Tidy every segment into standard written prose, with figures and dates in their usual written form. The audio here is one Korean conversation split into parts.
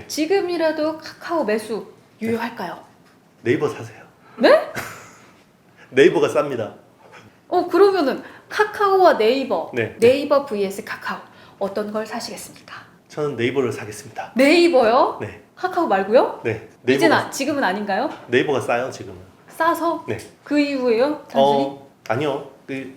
지금이라도 카카오 매수 유효할까요? 네이버 사세요. 네? 네이버가 쌉니다. 그러면은 카카오와 네이버, 네. 네이버 vs 카카오 어떤 걸 사시겠습니까? 저는 네이버를 사겠습니다. 네이버요? 네. 카카오 말고요? 네. 지금은 아닌가요? 네이버가 싸요 지금은. 싸서? 네. 그 이유예요? 단순히? 아니요.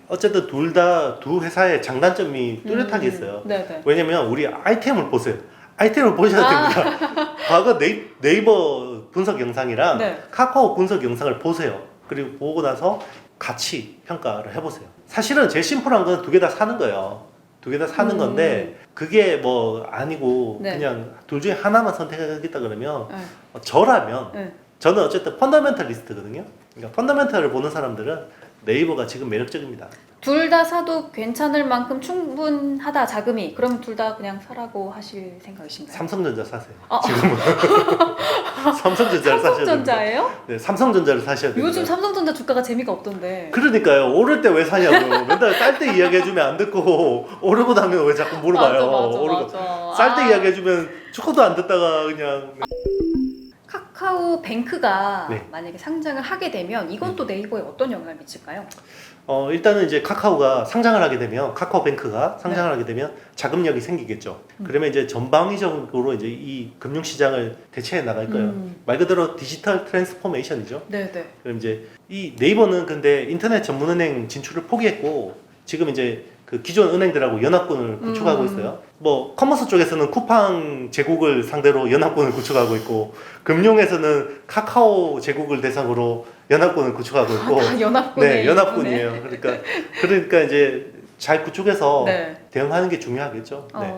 어쨌든 둘 다 두 회사의 장단점이 뚜렷하게 있어요. 네네. 왜냐면 우리 아이템을 보세요. 아이템을 보셔야 됩니다. 과거 네이버 분석 영상이랑 네. 카카오 분석 영상을 보세요. 그리고 보고 나서 같이 평가를 해보세요. 사실은 제일 심플한 건 두 개 다 사는 거예요. 두 개 다 사는 건데 그게 뭐 아니고 네. 그냥 둘 중에 하나만 선택하겠다 그러면 네. 저라면 네. 저는 어쨌든 펀더멘털리스트거든요. 그러니까 펀더멘털을 보는 사람들은 네이버가 지금 매력적입니다. 둘 다 사도 괜찮을 만큼 충분하다 자금이. 그러면 둘 다 그냥 사라고 하실 생각이신가요? 삼성전자 사세요. 아. 지금은 삼성전자를 사셔야 됩니다. 삼성전자예요? 네, 삼성전자를 사셔야 됩니다. 요즘 삼성전자 주가가 재미가 없던데. 그러니까요. 오를 때 왜 사냐고요. 맨날 쌀 때 이야기해주면 안 듣고 오르고 나면 왜 자꾸 물어봐요. 맞아. 쌀 때 이야기해주면 축구도 안 듣다가 그냥. 카카오 뱅크가 네. 만약에 상장을 하게 되면 이건 또 네이버에 어떤 영향을 미칠까요? 일단은 이제 카카오가 상장을 하게 되면 카카오뱅크가 상장을 하게 되면 자금력이 생기겠죠. 그러면 이제 전방위적으로 이제 이 금융시장을 대체해 나갈 거예요. 말 그대로 디지털 트랜스포메이션이죠. 네네. 그럼 이제 이 네이버는 근데 인터넷 전문은행 진출을 포기했고 지금 이제 그 기존 은행들하고 연합군을 구축하고 있어요. 뭐 커머스 쪽에서는 쿠팡 제국을 상대로 연합군을 구축하고 있고 금융에서는 카카오 제국을 대상으로 연합군을 구축하고 있고 다 연합군에 네, 연합군이에요. 그러니까 이제 잘 구축해서 네. 대응하는 게 중요하겠죠. 네.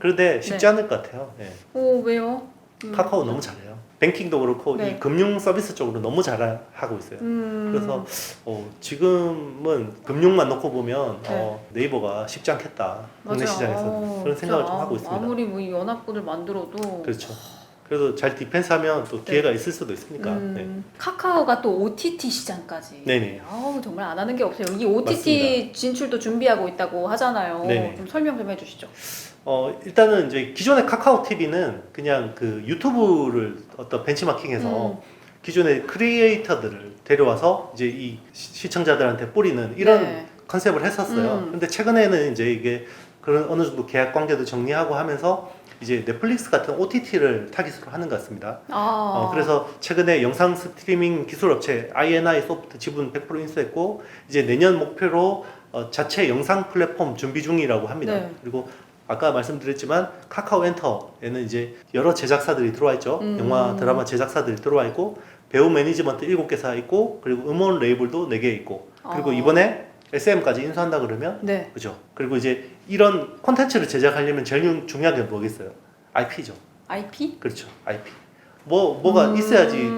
그런데 쉽지 네. 않을 것 같아요. 네. 왜요? 카카오 너무 잘해요. 뱅킹도 그렇고 네. 이 금융 서비스 쪽으로 너무 잘하고 있어요. 그래서 지금은 금융만 놓고 보면 네. 네이버가 쉽지 않겠다. 국내 맞아요. 시장에서 그런 생각을 좀 하고 있습니다. 아무리 뭐 이 연합군을 만들어도 그렇죠. 그래도 잘 디펜스하면 또 기회가 있을 수도 있으니까. 네. 카카오가 또 OTT 시장까지. 네네. 정말 안 하는 게 없어요. 이 OTT 맞습니다. 진출도 준비하고 있다고 하잖아요. 네네. 좀 설명 좀 해주시죠. 일단은 이제 기존의 카카오 TV는 그냥 그 유튜브를 어떤 벤치마킹해서 기존의 크리에이터들을 데려와서 이제 이 시청자들한테 뿌리는 이런 네. 컨셉을 했었어요. 근데 최근에는 이제 이게 그런 어느 정도 계약 관계도 정리하고 하면서 이제 넷플릭스 같은 OTT를 타깃으로 하는 것 같습니다. 그래서 최근에 영상 스트리밍 기술 업체 INI 소프트 지분 100% 인수했고 이제 내년 목표로 자체 영상 플랫폼 준비 중이라고 합니다. 네. 그리고 아까 말씀드렸지만 카카오 엔터에는 이제 여러 제작사들이 들어와 있죠. 영화 드라마 제작사들이 들어와 있고 배우 매니지먼트 7개사 있고 그리고 음원 레이블도 4개 있고 그리고 이번에 SM까지 인수한다 그러면 네. 그죠. 그리고 이제 이런 콘텐츠를 제작하려면 제일 중요한 게 뭐겠어요? IP죠. IP? 그렇죠. IP. 뭐가 있어야지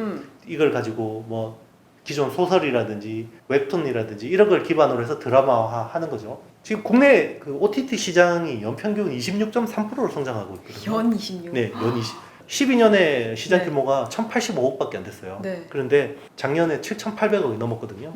이걸 가지고 뭐 기존 소설이라든지 웹툰이라든지 이런 걸 기반으로 해서 드라마화 하는 거죠. 지금 국내 그 OTT 시장이 연평균 26.3%로 성장하고 있거든요. 연 26. 네, 연 12년에 시장 네. 규모가 1,085억밖에 안 됐어요. 네. 그런데 작년에 7,800억이 넘었거든요.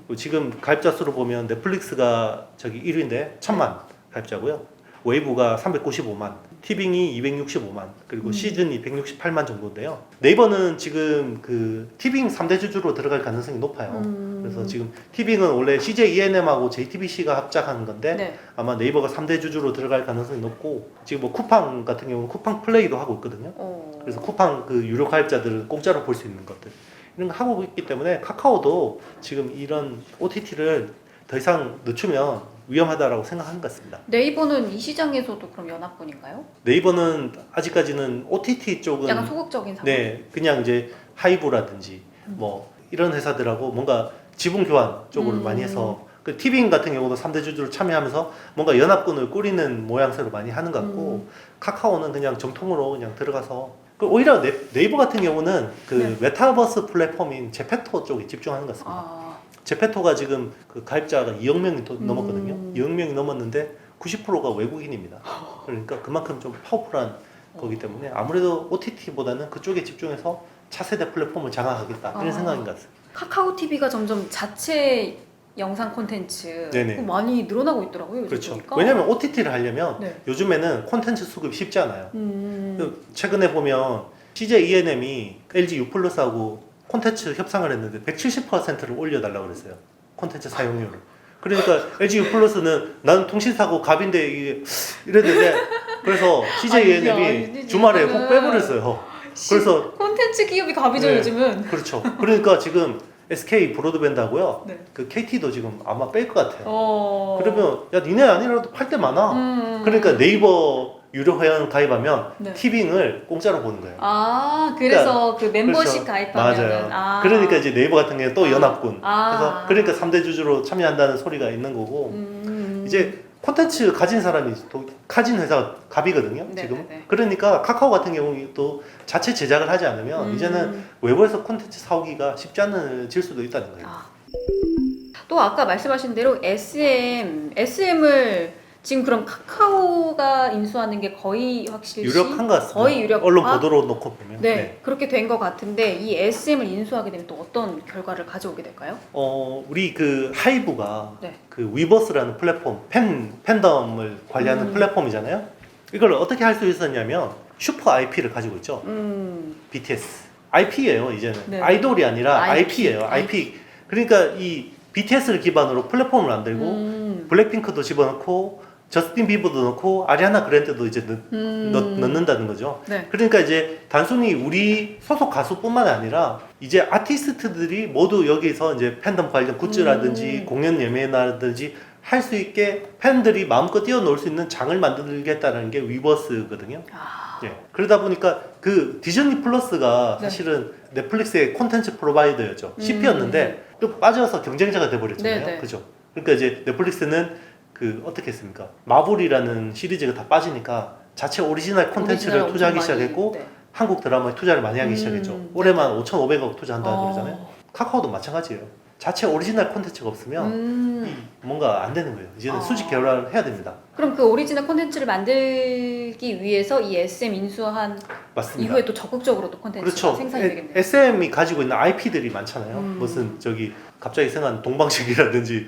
그리고 지금 가입자 수로 보면 넷플릭스가 저기 1위인데 1,000만 가입자고요. 웨이브가 395만, 티빙이 265만, 그리고 시즌이 168만 정도인데요. 네이버는 지금 그 티빙 3대 주주로 들어갈 가능성이 높아요. 그래서 지금 티빙은 원래 CJ ENM하고 JTBC가 합작하는 건데 네. 아마 네이버가 3대 주주로 들어갈 가능성이 높고 지금 뭐 쿠팡 같은 경우는 쿠팡 플레이도 하고 있거든요. 그래서 쿠팡 그 유료 가입자들은 공짜로 볼 수 있는 것들 이런 거 하고 있기 때문에 카카오도 지금 이런 OTT를 더 이상 늦추면 위험하다라고 생각하는 것 같습니다. 네이버는 이 시장에서도 그럼 연합군인가요? 네이버는 아직까지는 OTT 쪽은 약간 소극적인 상황. 네, 그냥 이제 하이브라든지 뭐 이런 회사들하고 뭔가 지분 교환 쪽으로 많이 해서 그 티빙 같은 경우도 3대 주주로 참여하면서 뭔가 연합군을 꾸리는 모양새로 많이 하는 것 같고 카카오는 그냥 정통으로 그냥 들어가서 오히려 네이버 같은 경우는 그 메타버스 플랫폼인 제페토 쪽에 집중하는 것 같습니다. 제페토가 지금 그 가입자가 2억 명이 넘었거든요. 2억 명이 넘었는데 90%가 외국인입니다. 그러니까 그만큼 좀 파워풀한 거기 때문에 아무래도 OTT보다는 그쪽에 집중해서 차세대 플랫폼을 장악하겠다 이런 생각인 것 같습니다. 카카오 TV가 점점 자체 영상 콘텐츠 네네. 그거 많이 늘어나고 있더라고요. 요즘 그렇죠. 보니까. 왜냐면 OTT를 하려면 네. 요즘에는 콘텐츠 수급이 쉽지 않아요. 음. 최근에 보면 CJ ENM이 LG U 플러스하고 콘텐츠 협상을 했는데 170%를 올려달라고 그랬어요. 콘텐츠 사용료를. 그러니까 LG U 플러스는 나는 통신사고 갑인데 이게 이랬는데 그래서 CJ ENM이 주말에 훅 빼버렸어요. 그래서 콘텐츠 기업이 갑이죠 네. 요즘은. 그렇죠. 그러니까 지금 SK 브로드밴드하고요. 네. 그 KT도 지금 아마 뺄 것 같아요. 어. 그러면 야 니네 아니라도 팔 때 많아. 그러니까 네이버 유료 회원 가입하면 네. 티빙을 공짜로 보는 거예요. 아 그래서 그 멤버십 그래서 가입하면은 맞아요. 그러니까 이제 네이버 같은 경우는 또 아. 연합군. 아. 그래서 그러니까 3대 주주로 참여한다는 소리가 있는 거고 이제 콘텐츠 가진 사람이 또 가진 회사가 갑이거든요. 네, 지금. 네, 네. 그러니까 카카오 같은 경우는 또 자체 제작을 하지 않으면 이제는 외부에서 콘텐츠 사오기가 쉽지 않아질 수도 있다는 거예요. 아. 또 아까 말씀하신 대로 SM을 지금 그럼 카카오가 인수하는 게 거의 확실시 유력한 것 같습니다. 거의 유력화? 언론 보도로 놓고 보면. 네, 그렇게 된 것 같은데 이 SM을 인수하게 되면 또 어떤 결과를 가져오게 될까요? 우리 그 하이브가 네. 그 위버스라는 플랫폼 팬덤을 관리하는 플랫폼이잖아요. 이걸 어떻게 할 수 있었냐면 슈퍼 IP를 가지고 있죠. BTS IP예요 이제는. 네. 아이돌이 아니라 IP. IP예요. IP. 그러니까 이 BTS를 기반으로 플랫폼을 만들고 블랙핑크도 집어넣고 저스틴 비버도 넣고 아리아나 그랜드도 이제 넣는다는 거죠. 네. 그러니까 이제 단순히 우리 소속 가수뿐만 아니라 이제 아티스트들이 모두 여기서 이제 팬덤 관련 굿즈라든지 공연 예매라든지 할 수 있게 팬들이 마음껏 뛰어놀 수 있는 장을 만들겠다는 게 위버스거든요. 아. 예. 그러다 보니까 그 디즈니 플러스가 네. 사실은 넷플릭스의 콘텐츠 프로바이더였죠. CP였는데 또 빠져서 경쟁자가 돼버렸잖아요. 네, 네. 그죠? 그러니까 이제 넷플릭스는 그 어떻게 했습니까? 마블이라는 시리즈가 다 빠지니까 자체 오리지널 콘텐츠를 오리지널 투자하기 엄청 많이, 시작했고 네. 한국 드라마에 투자를 많이 하기 시작했죠. 올해만 5,500억 투자한다고 그러잖아요. 카카오도 마찬가지예요. 자체 오리지널 콘텐츠가 없으면 뭔가 안 되는 거예요. 이제는 수직 결합을 해야 됩니다. 그럼 그 오리지널 콘텐츠를 만들기 위해서 이 SM 인수한 맞습니다. 이후에 또 적극적으로 또 콘텐츠가 그렇죠. 생산이 되겠네요. SM이 가지고 있는 IP들이 많잖아요. 무슨 저기 갑자기 생각난 동방신기라든지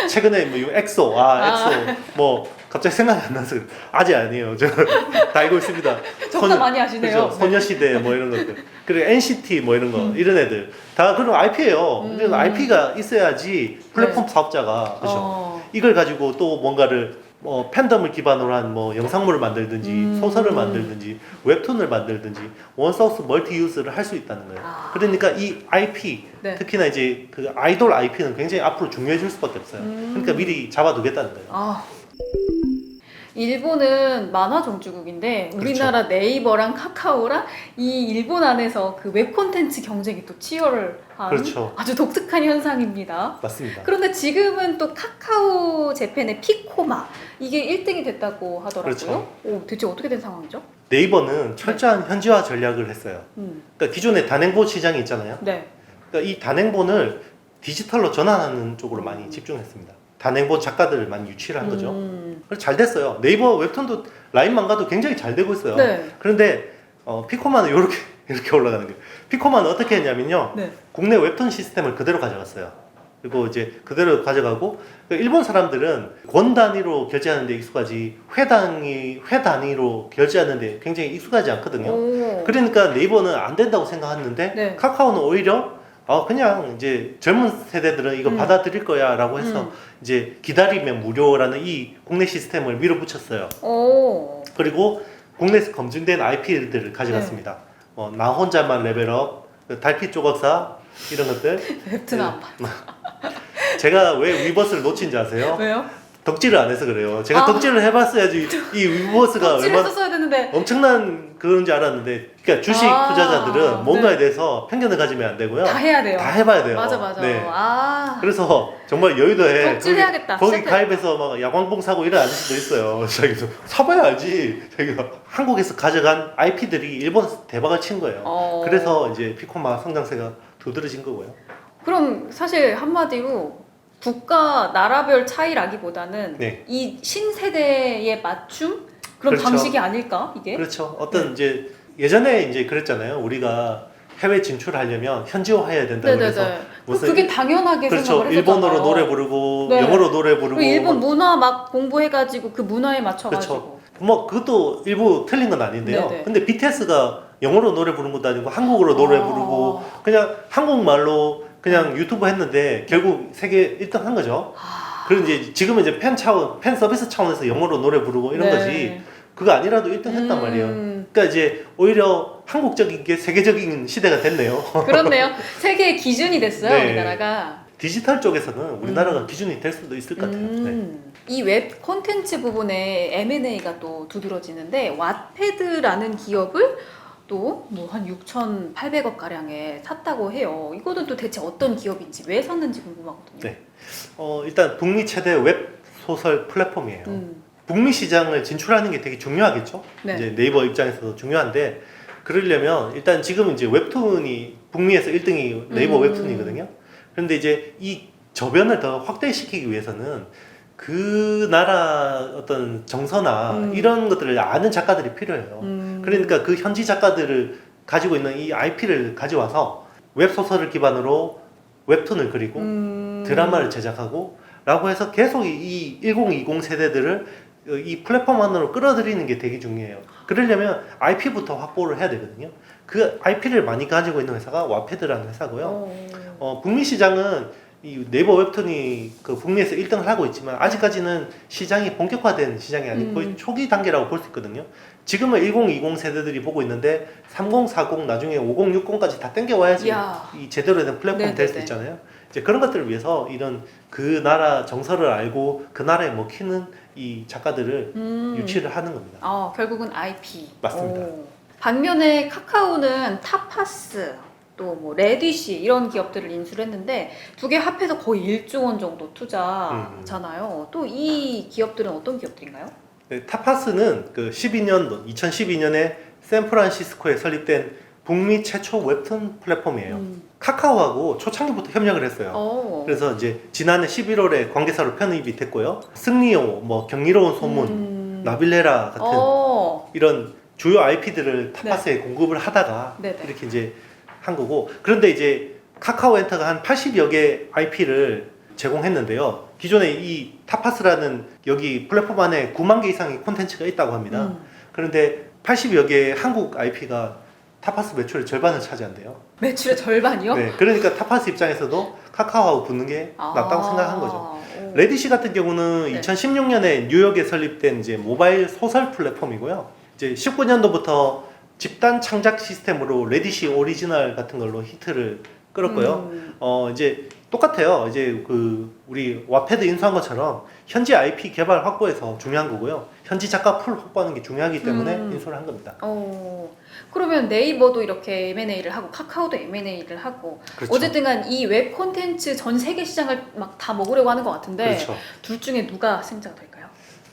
최근에 뭐 엑소, 엑소 뭐 갑자기 생각이 안 나서 아직 아니에요. 저 다 알고 있습니다. 정답 많이 아시네요. 그렇죠. 소녀시대 뭐 이런 것들. 그리고 NCT 뭐 이런 거 이런 애들 다 그런 IP예요. 이런 IP가 있어야지 플랫폼 네. 사업자가 그렇죠. 이걸 가지고 또 뭔가를 팬덤을 기반으로 한 뭐 영상물을 만들든지 소설을 만들든지 웹툰을 만들든지 원소스 멀티 유즈를 할 수 있다는 거예요. 그러니까 이 IP 네. 특히나 이제 그 아이돌 IP는 굉장히 앞으로 중요해질 수밖에 없어요. 그러니까 미리 잡아두겠다는 거예요. 아. 일본은 만화 종주국인데 그렇죠. 우리나라 네이버랑 카카오랑 이 일본 안에서 그 웹 콘텐츠 경쟁이 또 치열한 그렇죠. 아주 독특한 현상입니다. 맞습니다. 그런데 지금은 또 카카오 재팬의 피코마 이게 1등이 됐다고 하더라고요. 그렇죠. 오, 대체 어떻게 된 상황이죠? 네이버는 철저한 현지화 전략을 했어요. 그러니까 기존에 단행본 시장이 있잖아요. 네. 그러니까 이 단행본을 디지털로 전환하는 쪽으로 많이 집중했습니다. 단행본 작가들을 많이 유치를 한 거죠. 그래서 잘 됐어요. 네이버 웹툰도 라인 망가도 굉장히 잘 되고 있어요. 네. 그런데 피코마는 이렇게 올라가는 거예요. 피코마는 어떻게 했냐면요. 네. 국내 웹툰 시스템을 그대로 가져갔어요. 그리고 이제 그대로 가져가고 일본 사람들은 권 단위로 결제하는 데 익숙하지 회 단위로 결제하는 데 굉장히 익숙하지 않거든요. 오. 그러니까 네이버는 안 된다고 생각하는데 네. 카카오는 오히려 그냥 이제 젊은 세대들은 이거 받아들일 거야 라고 해서 이제 기다리면 무료라는 이 국내 시스템을 밀어붙였어요. 오. 그리고 국내에서 검증된 IP들을 가져갔습니다. 나 혼자만 레벨업, 달빛 조각사 이런 것들. 웹툰 안 봐. 제가 왜 위버스를 놓친지 아세요? 왜요? 덕질을 안 해서 그래요. 제가 덕질을 해봤어야지 이 위버스가 덕질을 얼마나 썼어야 되는데. 엄청난 그런지 알았는데, 그러니까 주식 투자자들은 뭔가에 대해서 편견을 가지면 안 되고요. 다 해야 돼요. 다 해봐야 돼요. 맞아. 네. 그래서 그래서 여의도에 덕질해야겠다. 거기 시작해. 가입해서 막 야광봉 사고 이런 아저씨도 있어요. 자기도 사봐야 알지. 자기가 한국에서 가져간 IP들이 일본에서 대박을 친 거예요. 그래서 이제 피코마 성장세가 두드러진 거고요. 그럼 사실 한마디로 국가 나라별 차이라기보다는 네. 이 신세대에 맞춤 그런 그렇죠. 방식이 아닐까 이게? 그렇죠. 어떤 이제 예전에 이제 그랬잖아요. 우리가 해외 진출하려면 현지화해야 된다 그래서 네네네. 무슨 그게 당연하게 그렇죠. 생각을 했었잖아요. 일본어로 노래 부르고 네. 영어로 노래 부르고 그리고 일본 뭐, 문화 막 공부해가지고 그 문화에 맞춰가지고. 뭐 그것도 일부 틀린 건 아닌데요. 네네. 근데 BTS가 영어로 노래 부르는 것도 아니고 한국어로 노래 부르고 그냥 한국말로 그냥 유튜브 했는데 결국 세계 1등 한 거죠. 그리고 이제 지금은 이제 팬 서비스 차원에서 영어로 노래 부르고 이런 네. 거지. 그거 아니라도 1등 했단 말이에요. 그러니까 이제 오히려 한국적인 게 세계적인 시대가 됐네요. 그렇네요. 세계의 기준이 됐어요, 네. 우리나라가. 디지털 쪽에서는 우리나라가 기준이 될 수도 있을 것 같아요. 네. 이 웹 콘텐츠 부분에 M&A가 또 두드러지는데 왓패드라는 기업을 또 뭐 한 6,800억 가량에 샀다고 해요. 이거는 또 대체 어떤 기업인지 왜 샀는지 궁금하거든요. 네. 일단 북미 최대 웹 소설 플랫폼이에요. 북미 시장을 진출하는 게 되게 중요하겠죠. 네. 이제 네이버 입장에서도 중요한데 그러려면 일단 지금 이제 웹툰이 북미에서 1등이 네이버 웹툰이거든요. 그런데 이제 이 저변을 더 확대시키기 위해서는 그 나라 어떤 정서나 이런 것들을 아는 작가들이 필요해요. 그러니까 그 현지 작가들을 가지고 있는 이 IP를 가져와서 웹소설을 기반으로 웹툰을 그리고 드라마를 제작하고 라고 해서 계속 이 1020 세대들을 이 플랫폼 안으로 끌어들이는 게 되게 중요해요. 그러려면 IP부터 확보를 해야 되거든요. 그 IP를 많이 가지고 있는 회사가 와패드라는 회사고요. 북미 시장은 이 네이버 웹툰이 그 북미에서 1등을 하고 있지만 아직까지는 시장이 본격화된 시장이 아니고 거의 초기 단계라고 볼 수 있거든요. 지금은 1020 세대들이 보고 있는데 30, 40, 나중에 50, 60까지 다 땡겨와야지 이 제대로 된 플랫폼이 될 수 있잖아요. 이제 그런 것들을 위해서 이런 그 나라 정서를 알고 그 나라에 먹히는 이 작가들을 유치를 하는 겁니다. 결국은 IP. 맞습니다. 반면에 카카오는 타파스, 또 뭐 레디시 이런 기업들을 인수를 했는데 두 개 합해서 거의 1조 원 정도 투자잖아요. 또 이 기업들은 어떤 기업들인가요? 네, 타파스는 그 2012년에 샌프란시스코에 설립된 북미 최초 웹툰 플랫폼이에요. 카카오하고 초창기부터 협력을 했어요. 그래서 이제 지난해 11월에 관계사로 편입이 됐고요. 승리호, 뭐 경이로운 소문, 나빌레라 같은 이런 주요 IP들을 타파스에 공급을 하다가 이렇게 이제 한 거고. 그런데 이제 카카오엔터가 한 80여 개 IP를 제공했는데요. 기존에 이 타파스라는 여기 플랫폼 안에 9만 개 이상의 콘텐츠가 있다고 합니다. 그런데 80여 개의 한국 IP가 타파스 매출의 절반을 차지한대요. 매출의 절반이요? 네, 그러니까 타파스 입장에서도 카카오하고 붙는 게 낫다고 생각한 거죠. 레디시 같은 경우는 2016년에 뉴욕에 설립된 이제 모바일 소설 플랫폼이고요. 이제 19년도부터 집단 창작 시스템으로 레디시 오리지널 같은 걸로 히트를 끌었고요. 이제 똑같아요. 이제 그 우리 와패드 인수한 것처럼 현지 IP 개발 확보에서 중요한 거고요. 현지 작가 풀 확보하는 게 중요하기 때문에 인수를 한 겁니다. 그러면 네이버도 이렇게 M&A를 하고 카카오도 M&A를 하고 그렇죠. 어쨌든 간 이 웹 콘텐츠 전 세계 시장을 막 다 먹으려고 하는 것 같은데 그렇죠. 둘 중에 누가 승자가 될까요?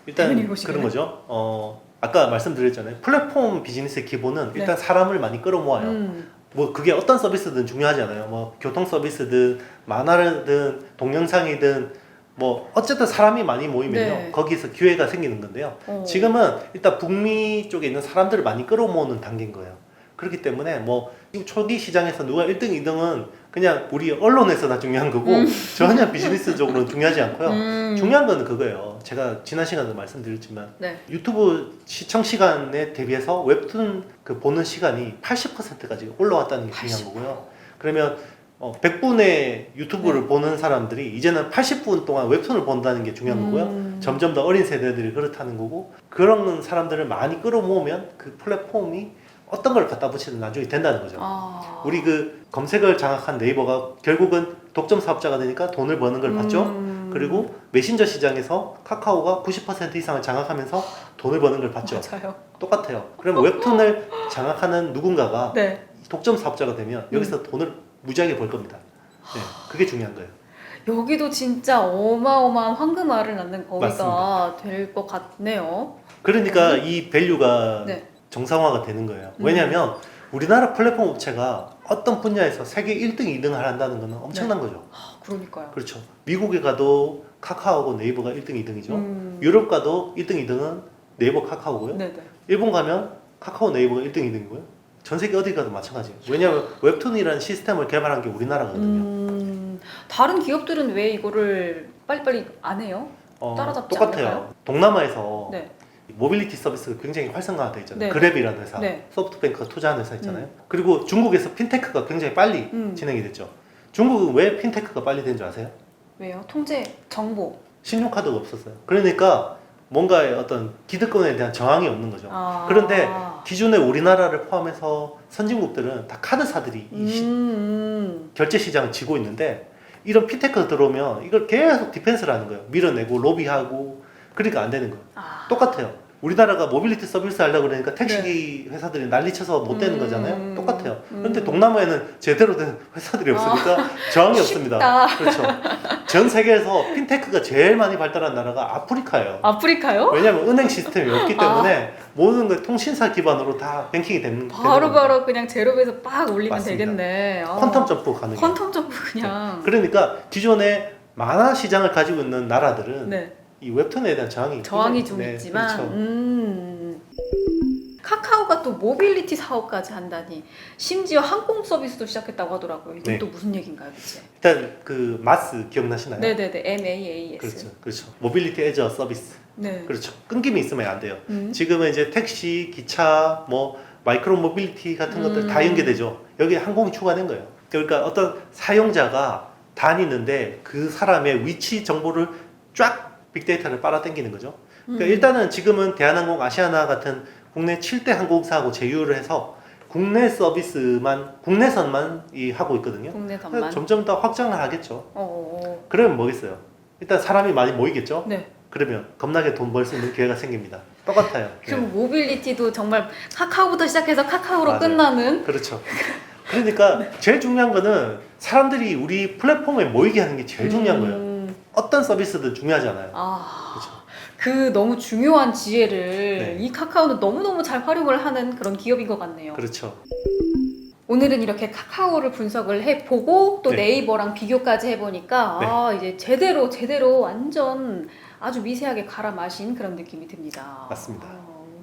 일단 그런 거죠. 아까 말씀드렸잖아요. 플랫폼 비즈니스의 기본은 일단 사람을 많이 끌어모아요. 뭐 그게 어떤 서비스든 중요하지 않아요. 뭐 교통 서비스든 만화든 동영상이든 뭐 어쨌든 사람이 많이 모이면요 거기서 기회가 생기는 건데요. 지금은 일단 북미 쪽에 있는 사람들을 많이 끌어모으는 단계인 거예요. 그렇기 때문에 뭐 지금 초기 시장에서 누가 1등, 2등은 그냥 우리 언론에서 다 중요한 거고 전혀 비즈니스적으로는 중요하지 않고요. 중요한 거는 그거예요. 제가 지난 시간에도 말씀드렸지만 유튜브 시청 시간에 대비해서 웹툰 그 보는 시간이 80%까지 올라왔다는 게 중요한 거고요. 그러면 100분의 유튜브를 보는 사람들이 이제는 80분 동안 웹툰을 본다는 게 중요한 거고요. 점점 더 어린 세대들이 그렇다는 거고 그런 사람들을 많이 끌어모으면 그 플랫폼이 어떤 걸 갖다 붙이든 나중에 된다는 거죠. 우리 그 검색을 장악한 네이버가 결국은 독점 사업자가 되니까 돈을 버는 걸 봤죠. 그리고 메신저 시장에서 카카오가 90% 이상을 장악하면서 돈을 버는 걸 봤죠. 맞아요. 똑같아요. 그럼 웹툰을 장악하는 누군가가 독점 사업자가 되면 여기서 돈을 무지하게 벌 겁니다. 네, 그게 중요한 거예요. 여기도 진짜 어마어마한 황금알을 낳는 거기가 될 것 같네요. 그러니까 이 밸류가 정상화가 되는 거예요. 왜냐하면 우리나라 플랫폼 업체가 어떤 분야에서 세계 1등, 2등을 한다는 것은 엄청난 거죠. 그러니까요. 그렇죠. 미국에 가도 카카오고 네이버가 1등, 2등이죠. 유럽 가도 1등, 2등은 네이버, 카카오고요. 일본 가면 카카오, 네이버가 1등, 2등이고요. 전 세계 어디 가도 마찬가지예요. 왜냐하면 웹툰이라는 시스템을 개발한 게 우리나라거든요. 다른 기업들은 왜 이거를 빨리빨리 안 해요? 따라잡지 똑같아요. 않을까요? 동남아에서 네. 모빌리티 서비스가 굉장히 활성화되어 있잖아요. 네. 그랩이라는 회사, 네. 소프트뱅크가 투자한 회사 있잖아요. 그리고 중국에서 핀테크가 굉장히 빨리 진행이 됐죠. 중국은 왜 핀테크가 빨리 된 줄 아세요? 왜요? 통제, 정보. 신용카드가 없었어요. 그러니까 뭔가의 어떤 기득권에 대한 저항이 없는 거죠. 아. 그런데 기존에 우리나라를 포함해서 선진국들은 다 카드사들이 이 결제 시장을 쥐고 있는데 이런 핀테크가 들어오면 이걸 계속 디펜스를 하는 거예요. 밀어내고 로비하고 그러니까 안 되는 거예요. 똑같아요. 우리나라가 모빌리티 서비스 하려고 그러니까 택시 회사들이 난리쳐서 못 되는 거잖아요. 똑같아요. 그런데 동남아에는 제대로 된 회사들이 없으니까 저항이 없습니다. 그렇죠. 전 세계에서 핀테크가 제일 많이 발달한 나라가 아프리카예요. 아프리카요? 왜냐하면 은행 시스템이 없기 때문에 모든 게 통신사 기반으로 다 뱅킹이 되는 바로 그냥 제로에서 빡 올리면 맞습니다. 되겠네. 퀀텀 점프 가능해요. 퀀텀 점프 그냥. 그러니까 기존에 만화 시장을 가지고 있는 나라들은 네. 이 웹툰에 대한 저항이 좀 네, 있지만 그렇죠. 카카오가 또 모빌리티 사업까지 한다니 심지어 항공 서비스도 시작했다고 하더라고요. 이건 네. 또 무슨 얘기인가요, 그치? 일단 그 마스 기억나시나요? 네네네, MAAS. 그렇죠. 모빌리티 에저 서비스. 네. 그렇죠. 끊김이 있으면 안 돼요. 지금은 이제 택시, 기차, 뭐 마이크로 모빌리티 같은 것들 다 연계되죠. 여기에 항공이 추가된 거예요. 그러니까 어떤 사용자가 다니는데 그 사람의 위치 정보를 쫙 빅데이터를 빨아당기는 거죠. 그러니까 일단은 지금은 대한항공, 아시아나 같은 국내 7대 항공사하고 제휴를 해서 국내 서비스만, 국내선만 하고 있거든요. 국내선만. 점점 더 확장을 하겠죠. 어. 그러면 뭐겠어요? 일단 사람이 많이 모이겠죠? 네. 그러면 겁나게 돈 벌 수 있는 기회가 생깁니다. 똑같아요. 그럼 모빌리티도 정말 카카오부터 시작해서 카카오로 맞아요. 끝나는. 그렇죠. 그러니까 제일 중요한 거는 사람들이 우리 플랫폼에 모이게 하는 게 제일 중요한 거예요. 어떤 서비스든 중요하지 않아요. 그렇죠. 그 너무 중요한 지혜를 네. 이 카카오는 너무너무 잘 활용을 하는 그런 기업인 것 같네요. 그렇죠. 오늘은 이렇게 카카오를 분석을 해보고 또 네. 네이버랑 비교까지 해보니까 네. 이제 제대로 완전 아주 미세하게 갈아 마신 그런 느낌이 듭니다. 맞습니다.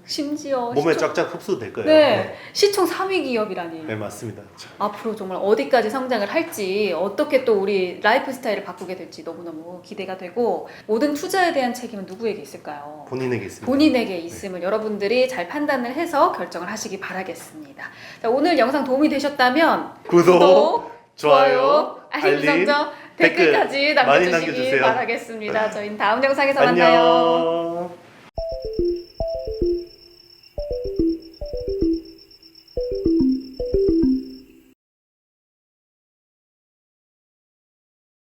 심지어 몸에 쫙쫙 흡수될 거예요. 네, 시총 3위 기업이라니. 네, 맞습니다. 앞으로 정말 어디까지 성장을 할지, 어떻게 또 우리 라이프 스타일을 바꾸게 될지 너무너무 기대가 되고, 모든 투자에 대한 책임은 누구에게 있을까요? 본인에게 있습니다. 본인에게 있음을 여러분들이 잘 판단을 해서 결정을 하시기 바라겠습니다. 자, 오늘 영상 도움이 되셨다면 구독, 좋아요, 알림 설정, 댓글 댓글까지 많이 남겨주시기 남겨주세요. 바라겠습니다. 저희는 다음 영상에서 만나요. 안녕.